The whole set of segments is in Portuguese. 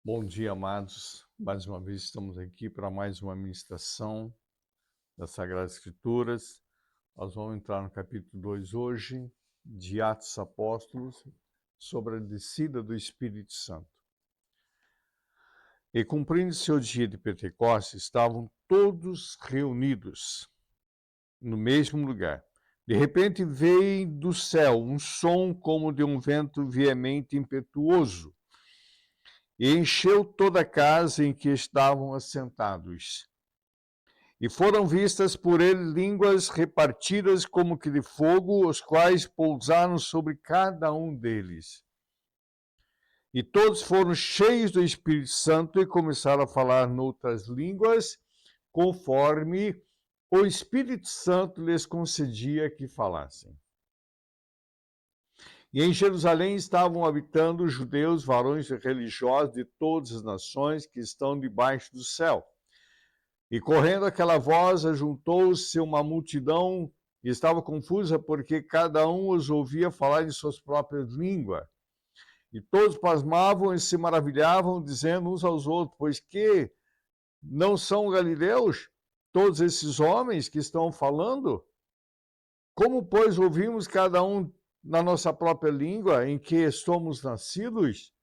Bom dia, amados. Mais uma vez estamos aqui para mais uma ministração das Sagradas Escrituras. Nós vamos entrar no capítulo 2 hoje, de Atos dos Apóstolos, sobre a descida do Espírito Santo. E cumprindo-se o dia de Pentecostes, estavam todos reunidos no mesmo lugar. De repente veio do céu um som como de um vento veemente e impetuoso, e encheu toda a casa em que estavam assentados. E foram vistas por ele línguas repartidas como que de fogo, os quais pousaram sobre cada um deles. E todos foram cheios do Espírito Santo e começaram a falar noutras línguas, conforme o Espírito Santo lhes concedia que falassem. E em Jerusalém estavam habitando os judeus, varões religiosos de todas as nações que estão debaixo do céu. E correndo aquela voz, ajuntou-se uma multidão e estava confusa, porque cada um os ouvia falar em suas próprias línguas. E todos pasmavam e se maravilhavam, dizendo uns aos outros: pois que não são galileus todos esses homens que estão falando? Como, pois, ouvimos cada um na nossa própria língua em que somos nascidos?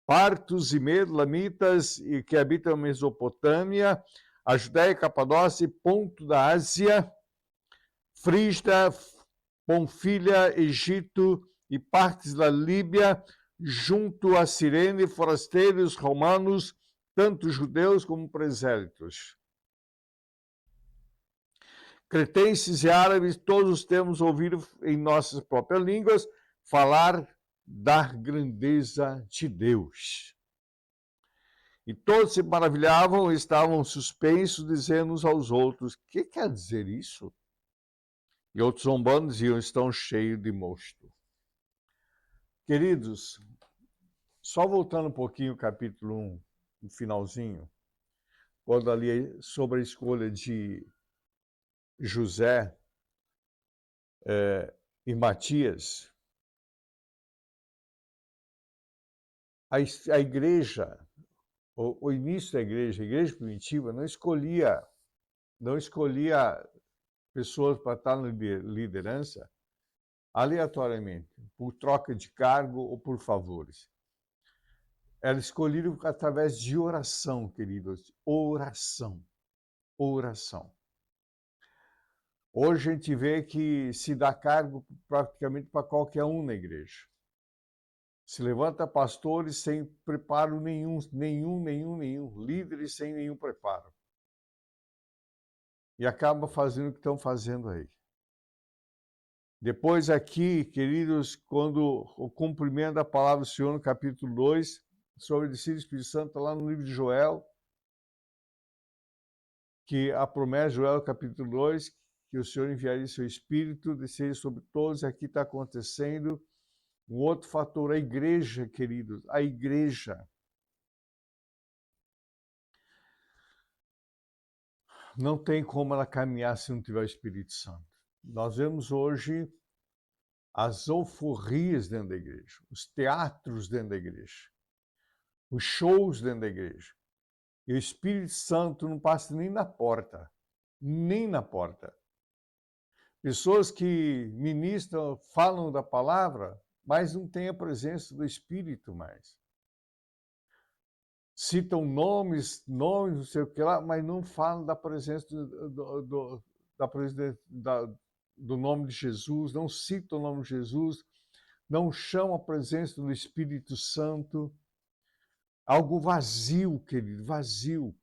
Partos e Lamitas, e que habitam a Mesopotâmia, a Judéia, Capadócia, ponto da Ásia, Frígia, Ponfilha, Egito e partes da Líbia, junto a Cirene, forasteiros romanos, tanto judeus como presélitos. Cretenses e árabes, todos temos ouvido em nossas próprias línguas falar da grandeza de Deus. E todos se maravilhavam e estavam suspensos, dizendo uns aos outros: que quer dizer isso? E outros zombando diziam: estão cheios de mosto. Queridos, só voltando um pouquinho o capítulo 1, no finalzinho, quando ali sobre a escolha de José e Matias, a igreja, o início da igreja, a igreja primitiva, não escolhia pessoas para estar na liderança aleatoriamente, por troca de cargo ou por favores. Era escolhido através de oração, queridos. Oração. Oração. Hoje a gente vê que se dá cargo praticamente para qualquer um na igreja. Se levanta pastores sem preparo nenhum. Líderes sem nenhum preparo. E acaba fazendo o que estão fazendo aí. Depois aqui, queridos, quando o cumprimento da palavra do Senhor no capítulo 2, sobre o descida do Espírito Santo, lá no livro de Joel, que a promessa de Joel capítulo 2, que o Senhor enviaria seu Espírito, desceria sobre todos, e aqui está acontecendo um outro fator, a igreja, queridos, a igreja. Não tem como ela caminhar se não tiver o Espírito Santo. Nós vemos hoje as alforrias dentro da igreja, os teatros dentro da igreja, os shows dentro da igreja. E o Espírito Santo não passa nem na porta, nem na porta. Pessoas que ministram, falam da palavra, mas não têm a presença do Espírito mais. Citam nomes, não sei o que lá, mas não falam da presença do nome de Jesus, não citam o nome de Jesus, não chamam a presença do Espírito Santo. Algo vazio, querido, vazio.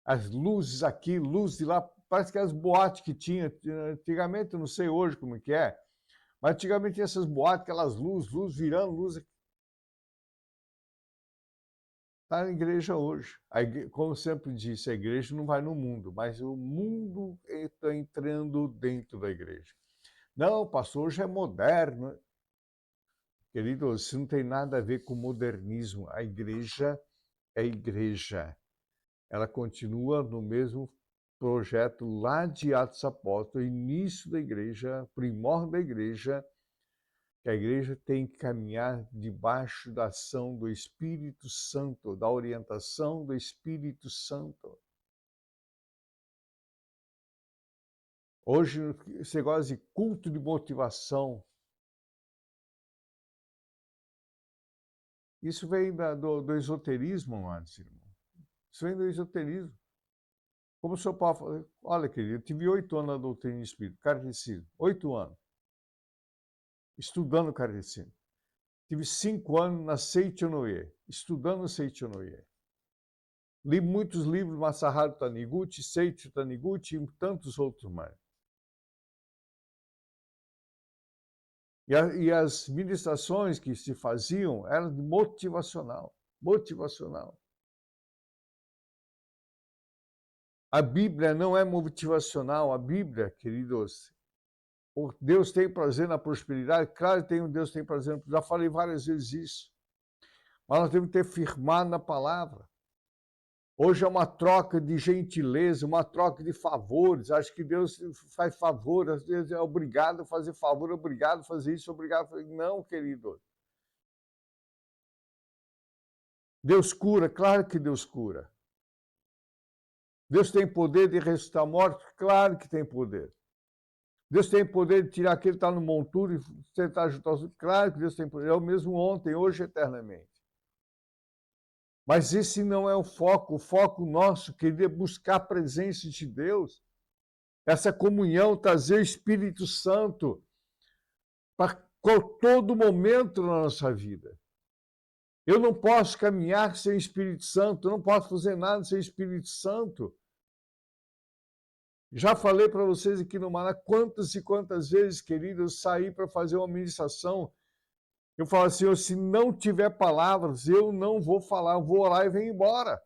As luzes aqui, luzes de lá, parece que as boates que tinha antigamente, eu não sei hoje como que é, mas antigamente tinha essas boates, aquelas luzes virando, luz. Está na igreja hoje. Como eu sempre disse, a igreja não vai no mundo, mas o mundo está entrando dentro da igreja. Não, pastor, hoje é moderno. Querido, isso não tem nada a ver com modernismo. A igreja é igreja. Ela continua no mesmo projeto lá de Atos Apóstolos, início da igreja, primórdio da igreja, que a igreja tem que caminhar debaixo da ação do Espírito Santo, da orientação do Espírito Santo. Hoje, você gosta de culto de motivação. Isso vem do esoterismo, amados irmãos. Isso vem do esoterismo. Como o senhor Paulo falou, olha, querido, eu tive 8 anos na doutrina espírita, catecismo, 8 anos, estudando catecismo. Tive 5 anos na Seichonoye, estudando Seichonoye. Li muitos livros, Masaharu Taniguchi, Seicho Taniguchi e tantos outros mais. E as ministrações que se faziam eram de motivacional. A Bíblia não é motivacional. A Bíblia, queridos, Deus tem prazer na prosperidade. Claro que Deus tem prazer. Já falei várias vezes isso. Mas nós temos que ter firmado na palavra. Hoje é uma troca de gentileza, uma troca de favores. Acho que Deus faz favor, às vezes é obrigado a fazer favor, obrigado a fazer isso, obrigado a fazer... Não, querido. Deus cura, claro que Deus cura. Deus tem poder de ressuscitar mortos? Claro que tem poder. Deus tem poder de tirar aquele que está no monturo e tentar ajudar os outros? Claro que Deus tem poder. É o mesmo ontem, hoje, eternamente. Mas esse não é o foco nosso, querido, é buscar a presença de Deus, essa comunhão, trazer o Espírito Santo para todo momento na nossa vida. Eu não posso caminhar sem o Espírito Santo, eu não posso fazer nada sem o Espírito Santo. Já falei para vocês aqui no Maná quantas e quantas vezes, querido, eu saí para fazer uma ministração. Eu falo assim, se não tiver palavras, eu não vou falar, eu vou orar e venho embora.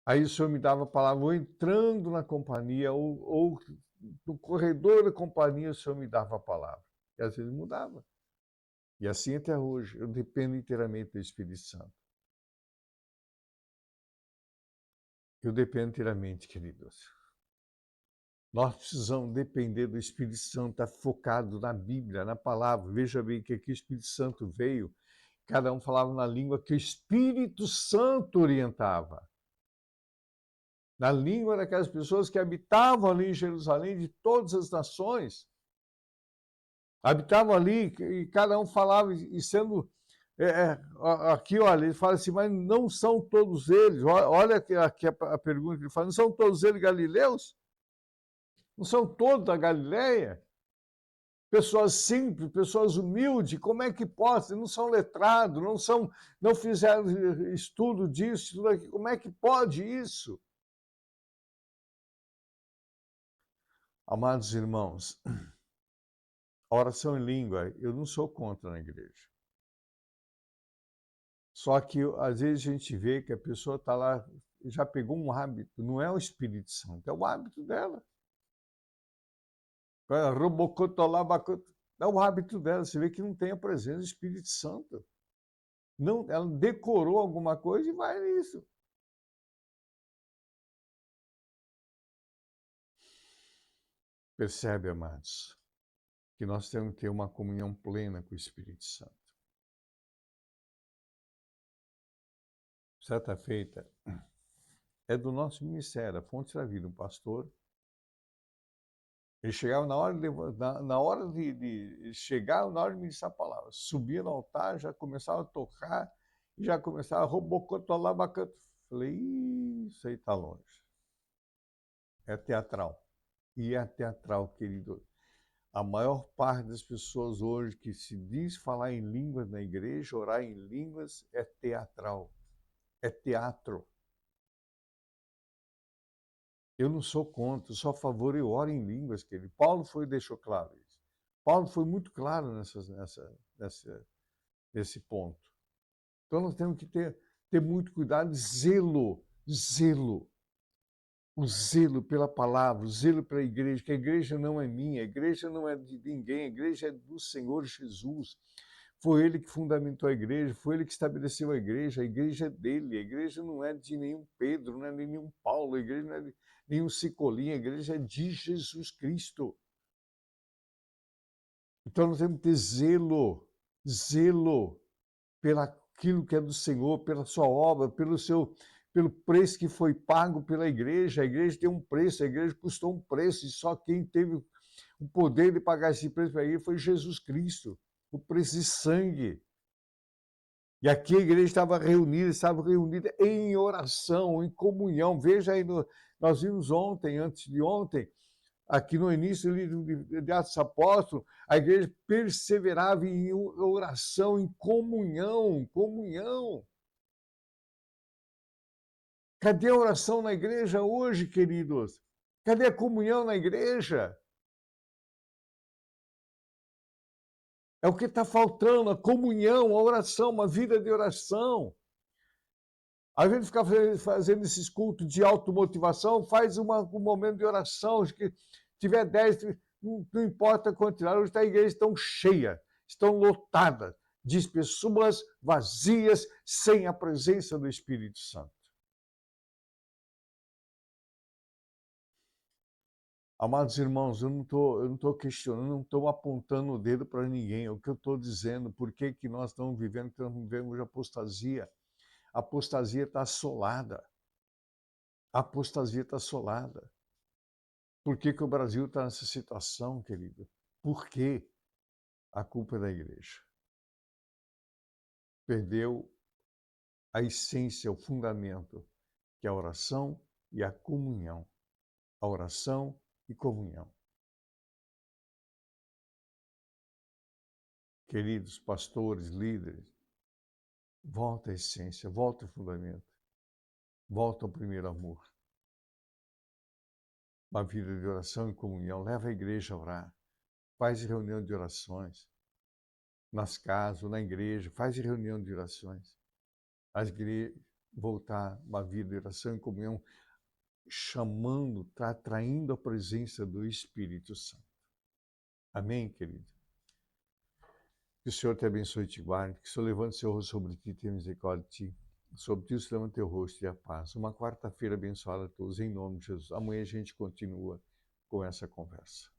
Aí o senhor me dava a palavra, ou entrando na companhia, ou no corredor da companhia, o senhor me dava a palavra. E às vezes mudava. E assim até hoje, eu dependo inteiramente do Espírito Santo. Eu dependo inteiramente, queridos. Nós precisamos depender do Espírito Santo, estar focado na Bíblia, na palavra. Veja bem que aqui o Espírito Santo veio, cada um falava na língua que o Espírito Santo orientava. Na língua daquelas pessoas que habitavam ali em Jerusalém, de todas as nações. Habitavam ali e cada um falava, e sendo... aqui, olha, ele fala assim, mas não são todos eles. Olha aqui a pergunta que ele fala, não são todos eles galileus? Não são todos da Galileia? Pessoas simples, pessoas humildes, como é que pode? Não são letrados, não fizeram estudo disso, tudo aqui. Como é que pode isso? Amados irmãos, a oração em língua, eu não sou contra na igreja. Só que, às vezes, a gente vê que a pessoa está lá, já pegou um hábito, não é o Espírito Santo, é o hábito dela. É o hábito dela, você vê que não tem a presença do Espírito Santo. Não, ela decorou alguma coisa e vai nisso. Percebe, amados, que nós temos que ter uma comunhão plena com o Espírito Santo. Certa feita, é do nosso ministério, a Fonte da Vida, um pastor. Ele chegava na hora de chegar, na hora de ministrar a palavra, subia no altar, já começava a tocar, e já começava a robocotolabacanta. Falei, isso aí está longe. É teatral. E é teatral, querido. A maior parte das pessoas hoje que se diz falar em línguas na igreja, orar em línguas, é teatral. É teatro. Eu não sou contra, eu sou a favor e oro em línguas, querido. Paulo deixou claro isso. Paulo foi muito claro nesse ponto. Então nós temos que ter muito cuidado, zelo. O zelo pela palavra, o zelo pela igreja, que a igreja não é minha, a igreja não é de ninguém, a igreja é do Senhor Jesus. Foi ele que fundamentou a igreja, foi ele que estabeleceu a igreja é dele, a igreja não é de nenhum Pedro, não é de nenhum Paulo, a igreja não é de nenhum Cicolinha, a igreja é de Jesus Cristo. Então nós temos que ter zelo, zelo pelaquilo que é do Senhor, pela sua obra, pelo preço que foi pago pela igreja. A igreja tem um preço, a igreja custou um preço, e só quem teve o poder de pagar esse preço para ele foi Jesus Cristo, o preço de sangue. E aqui a igreja estava reunida em oração, em comunhão. Veja aí, nós vimos ontem, antes de ontem, aqui no início do livro de Atos Apóstolos, a igreja perseverava em oração, em comunhão, comunhão. Cadê a oração na igreja hoje, queridos? Cadê a comunhão na igreja? É o que está faltando, a comunhão, a oração, uma vida de oração. A gente fica fazendo esses cultos de automotivação, faz um momento de oração, que tiver 10, não importa a quantidade, hoje a igreja estão cheia, estão lotadas de pessoas vazias, sem a presença do Espírito Santo. Amados irmãos, eu não estou questionando, não estou apontando o dedo para ninguém. É o que eu estou dizendo, por que nós estamos vivendo, que nós vivemos apostasia. A apostasia está assolada. A apostasia está assolada. Por que o Brasil está nessa situação, querido? Por quê? A culpa é da igreja. Perdeu a essência, o fundamento, que é a oração e a comunhão. A oração e comunhão. Queridos pastores, líderes, volta à essência, volta ao fundamento, volta ao primeiro amor. Uma vida de oração e comunhão, leva a igreja a orar, faz reunião de orações, nas casas, na igreja, faz reunião de orações. As igrejas voltar uma vida de oração e comunhão, chamando, atraindo a presença do Espírito Santo. Amém, querido? Que o Senhor te abençoe e te guarde, que o Senhor levante seu rosto sobre ti e tenha misericórdia de ti. Sobre ti o Senhor levante teu rosto e a paz. Uma quarta-feira abençoada a todos, em nome de Jesus. Amanhã a gente continua com essa conversa.